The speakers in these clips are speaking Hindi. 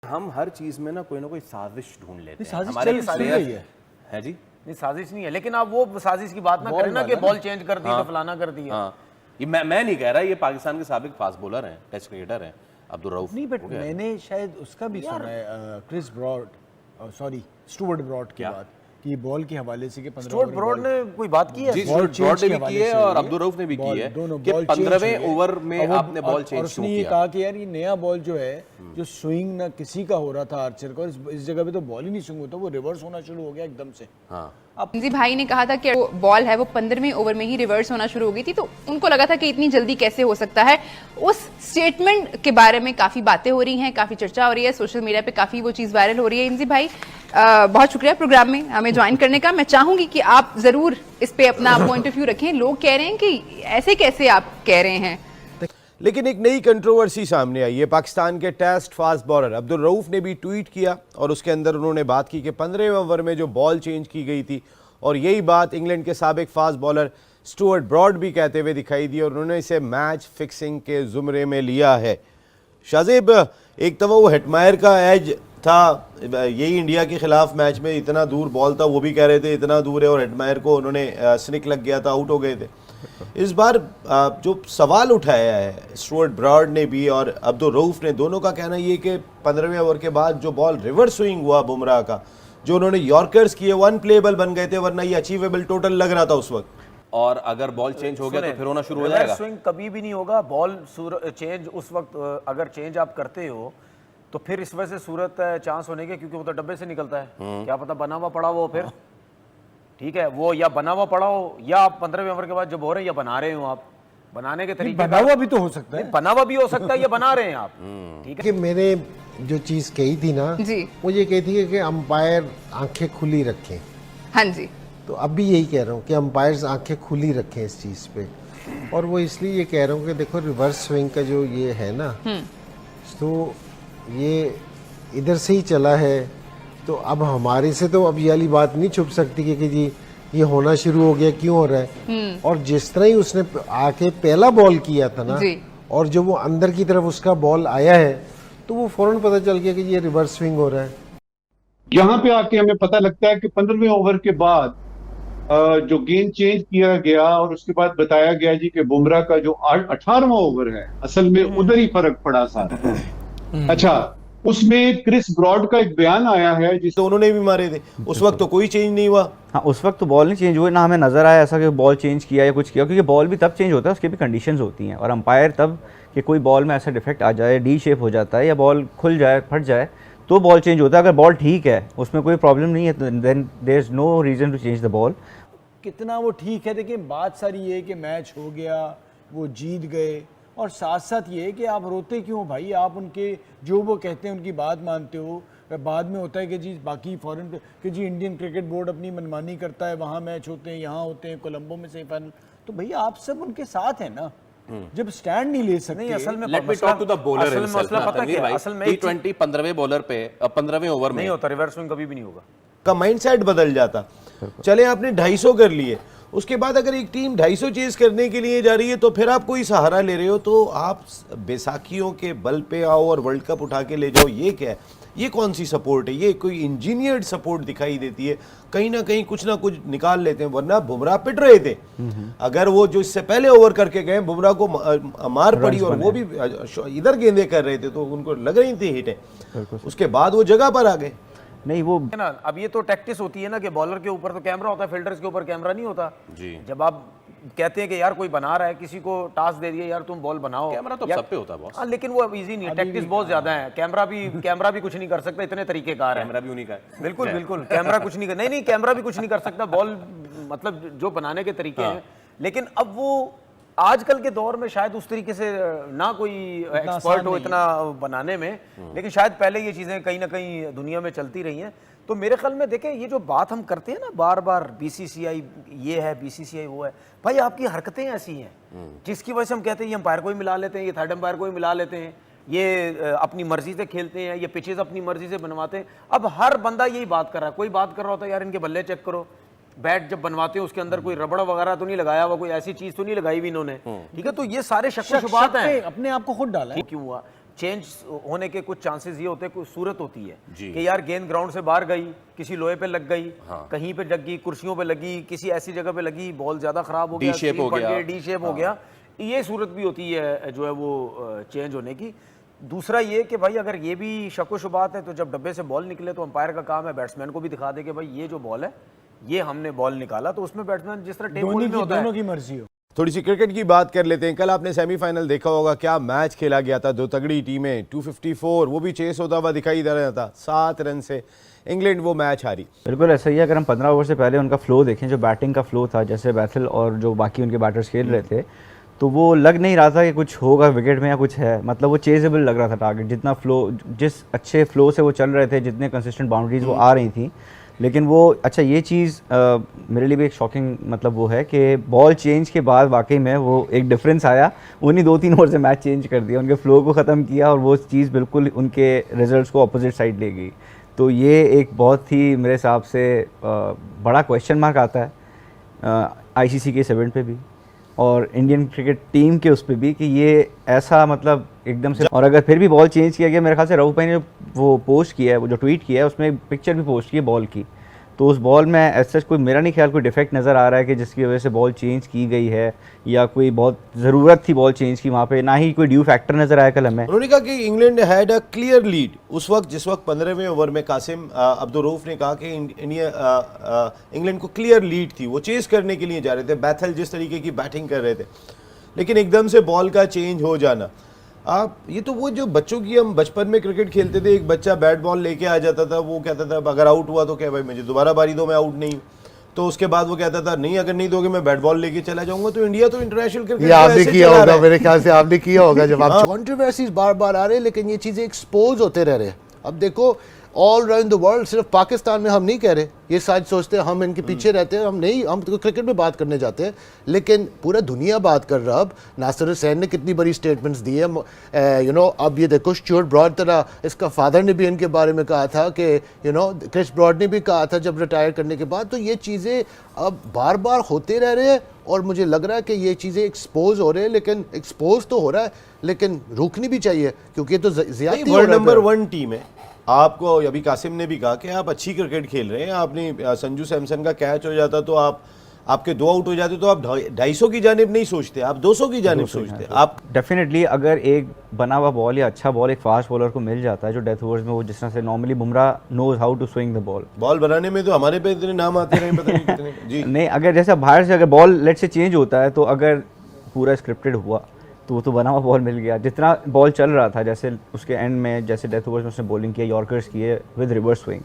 हम हर चीज में ना कोई साजिश ढूंढ लेते हैं। साजिश हमारे चल साजिश रही है जी। नहीं साजिश नहीं है, लेकिन आप वो साजिश की बात ना करें ना कि बॉल चेंज कर दी तो फलाना कर दिया। हाँ, ये मैं नहीं कह रहा, ये पाकिस्तान के साबिक फास्ट बॉलर हैं, टेस्ट क्रिकेटर हैं अब्दुल रऊफ। नहीं, बट मैंने शायद उसका भी सुना है, Chris Broad, sorry Stuart Broad की बात कि बॉल के हवाले से कि 15 स्टुअर्ट ब्रॉड ने कोई बात की है? जी, बॉल ब्रॉड ने भी हवाले की है से और हुई है। अब्दुल रऊफ ने भी की है दोनों कि बॉल 15वें ओवर में आपने बॉल चेंज और उसने क्यों ये किया? कहा कि यार ये नया बॉल जो है, जो स्विंग ना किसी का हो रहा था आर्चर का, और इस जगह पे तो बॉल ही नहीं स्विंग होता, वो रिवर्स होना शुरू हो गया एकदम से। हाँ, जी भाई ने कहा था कि वो बॉल है वो 15वें ओवर में ही रिवर्स होना शुरू हो गई थी, तो उनको लगा था कि इतनी जल्दी कैसे हो सकता है। उस स्टेटमेंट के बारे में काफी बातें हो रही हैं, काफी चर्चा हो रही है, सोशल मीडिया पे काफी वो चीज वायरल हो रही है। इंजी भाई बहुत शुक्रिया प्रोग्राम में हमें ज्वाइन करने का। मैं चाहूंगी कि आप जरूर इस पे अपना पॉइंट ऑफ व्यू रखें। लोग कह रहे हैं कि ऐसे कैसे आप कह रहे हैं, लेकिन एक नई कंट्रोवर्सी सामने आई है। पाकिस्तान के test fast bowler Abdul Rauf ने भी ट्वीट किया और उसके अंदर उन्होंने बात की कि 15वें ओवर में जो बॉल चेंज की गई थी, और यही बात इंग्लैंड के साबिक फास्ट बॉलर स्टुअर्ट ब्रॉड भी कहते हुए दिखाई दी, और उन्होंने इसे मैच फिक्सिंग के जुमरे में लिया है। शाज़ेब, एक तो वो हेटमायर का एज था, यही इंडिया के खिलाफ मैच में इतना दूर बॉल था, वो भी कह रहे थे इतना दूर है, और हेटमायर को उन्होंने स्निक लग गया था, आउट हो गए थे। इस बार जो सवाल उठाया है स्टुअर्ट ब्रॉड ने भी और अब्दुल रऊफ ने, दोनों का कहना ये कि 15वें ओवर के बाद जो बॉल रिवर्स स्विंग हुआ बुमराह का, जो उन्होंने यॉर्कर्स किए, वो अनप्लेएबल बन गए थे, वरना ये अचीवेबल टोटल लग रहा था उस वक्त। और अगर बॉल चेंज हो गया तो फिर होना शुरू हो जाएगा। स्विंग कभी भी नहीं होगा। बॉल चेंज उस वक्त अगर चेंज आप करते हो तो फिर इस वजह से सूरत चांस होने के, क्योंकि वो तो डब्बे से निकलता है, क्या पता बना हुआ पड़ा हो फिर। ठीक है, वो या बना हुआ पड़ा हो, या आप 15वें ओवर के बाद जब हो रहे हैं या बना रहे हो, आप बनाने के तरीके बना हुआ भी तो हो सकता है, बना हुआ भी हो सकता है, या बना रहे हैं आप। ठीक है, कि मैंने जो चीज कही थी ना जी वो ये कही थी कि अंपायर आंखें खुली रखें। हाँ जी, तो अब भी यही कह रहा हूँ कि अंपायर्स आंखें खुली रखें इस चीज़ पे। और वो इसलिए ये कह रहा हूँ कि देखो रिवर्स स्विंग का जो ये है ना, तो ये इधर से ही चला है, तो अब हमारे से तो अब ये वाली बात नहीं छुप सकती कि जी ये होना शुरू हो गया, क्यों हो रहा है। और जिस तरह ही उसने आके पहला बॉल किया था ना, और जब वो अंदर की तरफ उसका बॉल आया है, तो वो फौरन पता चल गया कि ये रिवर्स स्विंग हो रहा है। यहाँ पे आके हमें पता लगता है कि 15वें ओवर के बाद जो गेंद चेंज किया गया और उसके बाद बताया गया जी कि बुमराह का जो 18वां ओवर है, असल में उधर ही फर्क पड़ा सारा। अच्छा, उसमें क्रिस ब्रॉड का एक बयान आया है जिस तो उन्होंने भी मारे थे उस वक्त, तो कोई चेंज नहीं हुआ। हाँ, उस वक्त तो बॉल नहीं चेंज हुई ना, हमें नजर आया ऐसा कि बॉल चेंज किया या कुछ किया, क्योंकि बॉल भी तब चेंज होता है, उसकी भी कंडीशंस होती हैं। और अंपायर तब कि कोई बॉल में ऐसा डिफेक्ट आ जाए, डी शेप हो जाता है या बॉल खुल जाए, फट जाए, तो बॉल चेंज होता है। अगर बॉल ठीक है, उसमें कोई प्रॉब्लम नहीं है, then there is no reason to change the ball. कितना वो ठीक है। देखिए बात सारी ये है कि मैच हो गया, वो जीत गए, और साथ साथ ये है कि आप रोते क्यों भाई, आप उनके जो वो कहते हैं उनकी बात मानते हो। बाद में होता है कि जी बाकी फॉरेन कि जी इंडियन क्रिकेट बोर्ड अपनी मनमानी करता है, वहाँ मैच होते हैं, यहाँ होते हैं, कोलंबो में सेमीफाइनल, तो भैया आप सब उनके साथ हैं ना, जब स्टैंड नहीं ले सकते। नहीं, असल में let me talk to the bowler असल में मसला पता क्या है, असल में T20 15वें बॉलर पे 15वें ओवर में नहीं होता, रिवर्स स्विंग कभी भी नहीं होगा। का माइंडसेट बदल जाता। चले आपने 250 कर लिए, उसके बाद अगर एक टीम 250 चेज करने के लिए जा रही है, तो फिर आप कोई सहारा ले रहे हो, तो आप बैसाखियों के बल पे आओ और वर्ल्ड कप उठा के ले जाओ, ये क्या है? ये कौन सी सपोर्ट है? ये कोई इंजीनियर्ड सपोर्ट दिखाई देती है। कहीं ना कहीं कुछ ना कुछ निकाल लेते हैं, वरना बुमराह पिट रहे थे। अगर वो जो इससे पहले ओवर करके गए, बुमराह को मार पड़ी और वो भी इधर गेंदे कर रहे थे, तो उनको लग रही थी हिट है, उसके बाद वो जगह पर आ गए। नहीं वो है ना, अब ये तो टैक्टिस होती है ना कि बॉलर के ऊपर तो कैमरा होता है, फील्डर्स के ऊपर कैमरा नहीं होता जी। जब आप कहते हैं कि यार कोई बना रहा है, किसी को टास्क दे दिया यार तुम बॉल बनाओ, कैमरा तो यार, सब पे होता है बॉस। हाँ, लेकिन वो अब इजी नहीं है, टैक्टिस बहुत ज्यादा है। कैमरा भी कुछ नहीं कर सकता, इतने तरीकेकार है। कैमरा भी उन्हीं का है। बिल्कुल बिल्कुल, कैमरा कुछ नहीं कर, नहीं कैमरा भी कुछ नहीं कर सकता, बॉल मतलब जो बनाने के तरीके हैं। लेकिन अब वो आजकल के दौर में शायद उस तरीके से ना कोई एक्सपर्ट हो इतना बनाने में, लेकिन शायद पहले ये चीजें कहीं ना कहीं दुनिया में चलती रही हैं। तो मेरे ख्याल में देखें, ये जो बात हम करते हैं ना बार बार, बीसीसीआई ये है, बीसीसीआई वो है, भाई आपकी हरकतें ऐसी हैं जिसकी वजह से हम कहते हैं ये अंपायर को ही मिला लेते हैं, ये थर्ड अंपायर को ही मिला लेते हैं, ये अपनी मर्जी से खेलते हैं, ये पिचेस अपनी मर्जी से बनवाते हैं। अब हर बंदा यही बात कर रहा है, कोई बात कर रहा होता है यार इनके बल्ले चेक करो, बैट जब बनवाते हैं उसके अंदर कोई रबड़ वगैरह तो नहीं लगाया हुआ, कोई ऐसी चीज तो नहीं लगाई हुई इन्होंने। ठीक है, तो ये सारे शक शुबात हैं, अपने आप को खुद डाला है। क्यों हुआ? चेंज होने के कुछ चांसेस ये होते हैं, कुछ सूरत होती है जी। कि यार गेंद ग्राउंड से बाहर गई, किसी लोहे पे लग गई, कहीं पे लगी, कुर्सियों पे लगी, किसी ऐसी जगह पे लगी, बॉल ज्यादा खराब हो गया, D-shape हो गया। डी शेप हो गया, ये सूरत भी होती है जो है वो चेंज होने की। दूसरा ये कि भाई अगर ये भी शक शुबात है तो जब डब्बे से बॉल निकले तो अंपायर का काम है बैट्समैन को भी दिखा दे कि भाई ये जो बॉल है ये हमने बॉल निकाला, तो उसमें बैट्समैन जिस तरह टेबल में होता है दोनों की मर्जी हो। थोड़ी सी क्रिकेट की बात कर लेते हैं। कल आपने सेमीफाइनल देखा होगा, क्या मैच खेला गया था। दो तगड़ी टीमें, 254, वो भी चेस होता हुआ दिखाई दे रहा था। 7 रन से इंग्लैंड वो मैच हारी। बिल्कुल ऐसा ही है। अगर हम 15 ओवर से पहले उनका फ्लो देखें, जो बैटिंग का फ्लो था, जैसे बैथल और जो बाकी उनके बैटर्स खेल रहे थे, तो वो लग नहीं रहा था कि कुछ होगा विकेट में या कुछ है। मतलब वो चेजेबल लग रहा था टारगेट, जितना फ्लो, जिस अच्छे फ्लो से वो चल रहे थे, जितने कंसिस्टेंट बाउंड्रीज वो आ रही थी। लेकिन वो अच्छा, ये चीज़ मेरे लिए भी एक शॉकिंग मतलब वो है कि बॉल चेंज के बाद वाकई में वो एक डिफरेंस आया। उन्हीं 2-3 ओवर से मैच चेंज कर दिया, उनके फ्लो को ख़त्म किया और वो चीज़ बिल्कुल उनके रिजल्ट्स को अपोजिट साइड ले गई। तो ये एक बहुत ही मेरे हिसाब से बड़ा क्वेश्चन मार्क आता है ICC के इस इवेंट पे भी और इंडियन क्रिकेट टीम के उस पर भी कि ये ऐसा मतलब एकदम से। और अगर फिर भी बॉल चेंज किया गया, मेरे ख्याल से रऊफ भाई ने वो पोस्ट किया है, वो जो ट्वीट किया है, उसमें पिक्चर भी पोस्ट की है बॉल की, तो उस बॉल में ऐसा कोई मेरा नहीं ख्याल कोई डिफेक्ट नज़र आ रहा है कि जिसकी वजह से बॉल चेंज की गई है या कोई बहुत ज़रूरत थी बॉल चेंज की वहाँ पे, ना ही कोई ड्यू फैक्टर नज़र आया कल हमें। उन्होंने कहा कि England had a clear lead उस वक्त, जिस वक्त 15वें ओवर में कासिम अब्दुल रऊफ ने कहा कि इंग्लैंड को क्लियर लीड थी, वो चेस करने के लिए जा रहे थे। बैथल जिस तरीके की बैटिंग कर रहे थे, लेकिन एकदम से बॉल का चेंज हो जाना, आप ये तो वो जो बच्चों की हम बचपन में क्रिकेट खेलते थे, एक बच्चा बैट बॉल लेके आ जाता था, वो कहता था अगर आउट हुआ तो क्या भाई मुझे दोबारा बारी दो, मैं आउट नहीं हूँ। तो उसके बाद वो कहता था नहीं, अगर नहीं दोगे मैं बैट बॉल लेके चला जाऊंगा। तो इंडिया तो इंटरनेशनल क्रिकेट आपने किया होगा, मेरे ख्याल से आपने किया होगा जब आप कंट्रोवर्सीज बार बार आ रहे हैं, लेकिन ये चीजें एक्सपोज होते रह रहे हैं। अब देखो ऑल अराउंड द वर्ल्ड, सिर्फ पाकिस्तान में हम नहीं कह रहे, ये शायद सोचते हैं हम इनके पीछे रहते हैं, हम नहीं, हम तो क्रिकेट में बात करने जाते हैं, लेकिन पूरा दुनिया बात कर रहा। अब नासिर हुसैन ने कितनी बड़ी स्टेटमेंट्स दी है, अब ये देखो स्टुअर्ट ब्रॉड, तरह इसका फादर ने भी इनके बारे में कहा था कि क्रिस ब्रॉड ने भी कहा था जब रिटायर करने के बाद। तो ये चीज़ें अब बार बार होते रह रहे हैं और मुझे लग रहा है कि ये चीज़ें एक्सपोज हो रहे हैं, लेकिन एक्सपोज तो हो रहा है लेकिन रुकनी भी चाहिए, क्योंकि ये तो ज़्यादती हो रहा है। वर्ल्ड नंबर 1 टीम है। आपको अभी कासिम ने भी कहा कि आप अच्छी क्रिकेट खेल रहे हैं, आपने संजू सैमसन का कैच हो जाता तो आपके 2 आउट हो जाते तो आप 250 की जानिब नहीं सोचते, आप 200 की जानिब सोचते। आप डेफिनेटली अगर एक बना हुआ बॉल या अच्छा बॉल एक फास्ट बॉलर को मिल जाता है जो डेथ ओवर्स में, वो जिस तरह से normally Bumrah knows how to swing the ball बनाने में तो हमारे पे इतने नाम आते रहे, पता नहीं कितने। जी नहीं, अगर जैसे बाहर से अगर बॉल लेट से चेंज होता है तो अगर पूरा स्क्रिप्टेड हुआ तो वो तो बना हुआ बॉल मिल गया। जितना बॉल चल रहा था, जैसे उसके एंड में जैसे डेथ ओवर्स में उसने बॉलिंग किया, यॉर्कर्स किए विद रिवर्स स्विंग,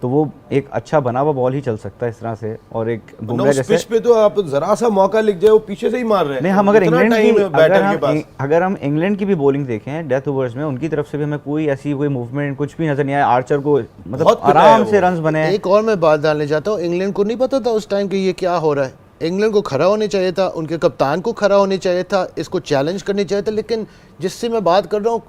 तो वो एक अच्छा बना हुआ बॉल ही चल सकता है इस तरह से। और एक बुमराह जैसे पिच पे तो आप जरा सा मौका लिख जाए वो पीछे से ही मार रहे हैं। नहीं, हम अगर इतना इंग्लैंड time की है बैटर के पास। अगर हम इंग्लैंड की भी बॉलिंग देखें डेथ ओवर्स में, उनकी तरफ से भी हमें कोई ऐसी कोई मूवमेंट कुछ भी नजर नहीं आया। आर्चर को मतलब बहुत पिटा है आराम वो। से रन्स बने। एक और मैं बात डालने जाता हूँ, इंग्लैंड को नहीं पता था उस टाइम कि ये क्या हो रहा है। इंग्लैंड को खड़ा होने चाहिए था, उनके कप्तान को खड़ा होने चाहिए था, इसको चैलेंज करनी चाहिए था। लेकिन जिससे मैं बात कर रहा हूँ,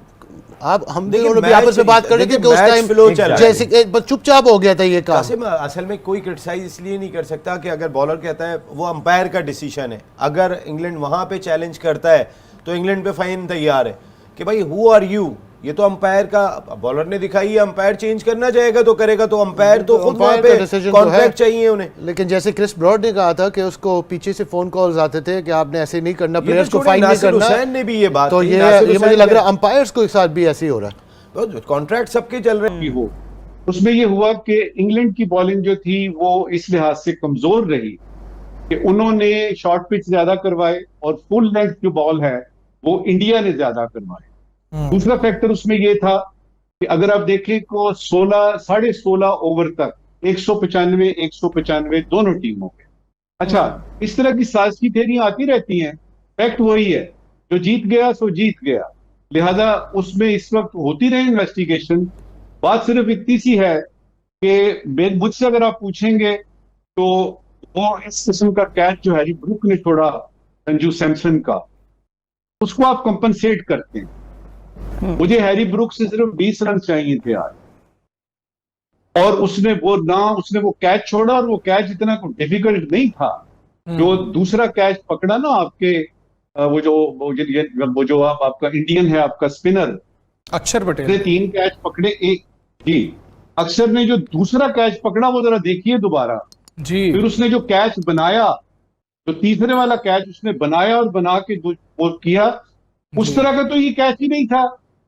आप हम दोनों भी आपस में बात कर रहे थे कि उस टाइम जैसे चुपचाप हो गया था ये काम। कासिम, असल में कोई क्रिटिसाइज इसलिए नहीं कर सकता कि अगर बॉलर कहता है वो अंपायर का डिसीजन है। अगर इंग्लैंड वहां पे चैलेंज करता है तो इंग्लैंड पे फाइन तैयार है कि भाई हु आर यू, ये तो अंपायर का, बॉलर ने दिखाई है अंपायर चेंज करना चाहेगा तो करेगा, तो अंपायर तो खुद वहां पे कॉन्ट्रैक्ट चाहिए उन्हें। लेकिन जैसे क्रिस ब्रॉड ने कहा था कि उसको पीछे से फोन कॉल्स आते थे कि आपने ऐसे नहीं करना, प्लेयर्स को फाइन नहीं करना। हुसैन ने भी ये बात, तो ये मुझे लग रहा है अंपायर्स को साथ भी ऐसे ही हो रहा है, कॉन्ट्रैक्ट सबके चल रहे हैं। हो उसमें ये हुआ कि इंग्लैंड की बॉलिंग जो थी वो इस लिहाज से कमजोर रही कि उन्होंने शॉर्ट पिच ज्यादा करवाए और फुल लेंथ जो बॉल है वो इंडिया ने ज्यादा करवाए। दूसरा फैक्टर उसमें यह था कि अगर आप देखें को 16 ओवर तक 195 दोनों टीमों के। अच्छा, इस तरह की साजिशी थेरियां आती रहती हैं, फैक्ट वही है जो जीत गया सो जीत गया, लिहाजा उसमें इस वक्त होती रहे इन्वेस्टिगेशन। बात सिर्फ इतनी सी है कि मुझसे अगर आप पूछेंगे तो वो इस किस्म का कैच जो हैरी ब्रूक ने छोड़ा संजू सैमसन का, उसको आप कंपनसेट करते हैं। मुझे हैरी ब्रूक से सिर्फ 20 रन चाहिए थे आज, और उसने वो कैच छोड़ा, और वो कैच इतना डिफिकल्ट नहीं था। जो दूसरा कैच पकड़ा ना आपके, वो जो आपका इंडियन है, आपका स्पिनर, अक्षर उसने पटेल 3 कैच पकड़े, एक जी अक्षर ने जो दूसरा कैच पकड़ा वो जरा देखिए दोबारा। जी। फिर उसने जो कैच बनाया, जो तीसरे वाला कैच उसने बनाया और बना के वो किया, उस तरह का तो ये कैच ही नहीं था।